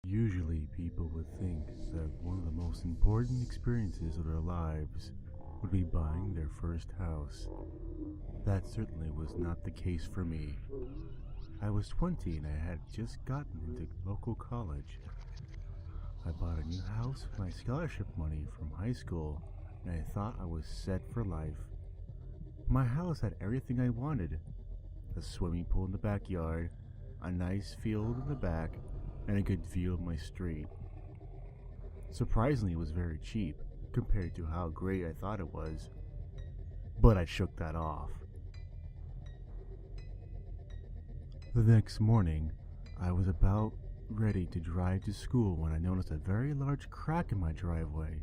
Usually, people would think that one of the most important experiences of their lives would be buying their first house. That certainly was not the case for me. I was 20 and I had just gotten into local college. I bought a new house with my scholarship money from high school, and I thought I was set for life. My house had everything I wanted: a swimming pool in the backyard, a nice field in the back, and a good view of my street. Surprisingly, it was very cheap compared to how great I thought it was, but I shook that off. The next morning, I was about ready to drive to school when I noticed a very large crack in my driveway.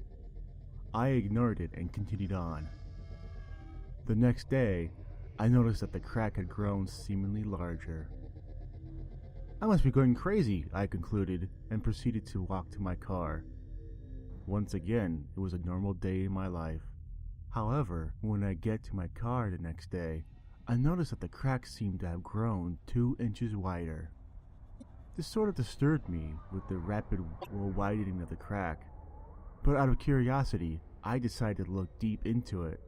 I ignored it and continued on. The next day, I noticed that the crack had grown seemingly larger. I must be going crazy, I concluded, and proceeded to walk to my car. Once again, it was a normal day in my life. However, when I get to my car the next day, I noticed that the crack seemed to have grown 2 inches wider. This sort of disturbed me with the rapid widening of the crack, but out of curiosity, I decided to look deep into it.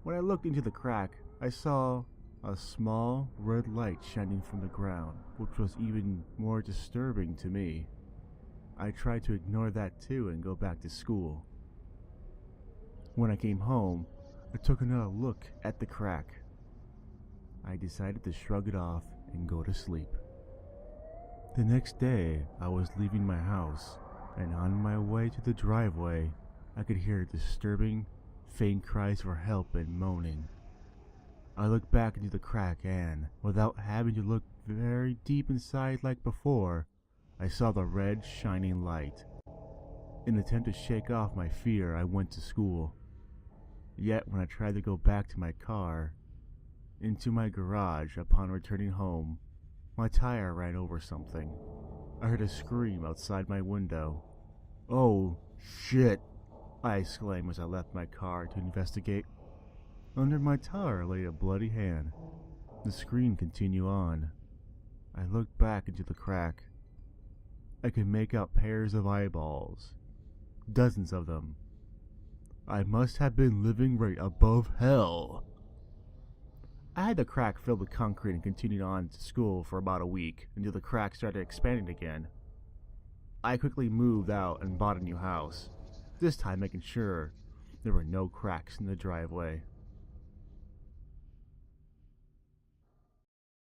When I looked into the crack, I saw a small red light shining from the ground, which was even more disturbing to me. I tried to ignore that too and go back to school. When I came home, I took another look at the crack. I decided to shrug it off and go to sleep. The next day, I was leaving my house, and on my way to the driveway, I could hear disturbing, faint cries for help and moaning. I looked back into the crack and, without having to look very deep inside like before, I saw the red shining light. In an attempt to shake off my fear, I went to school. Yet when I tried to go back to my car, into my garage upon returning home, my tire ran over something. I heard a scream outside my window. "Oh, shit!" I exclaimed as I left my car to investigate. Under my tire lay a bloody hand. The scream continued on. I looked back into the crack. I could make out pairs of eyeballs. Dozens of them. I must have been living right above hell. I had the crack filled with concrete and continued on to school for about a week until the crack started expanding again. I quickly moved out and bought a new house, this time making sure there were no cracks in the driveway.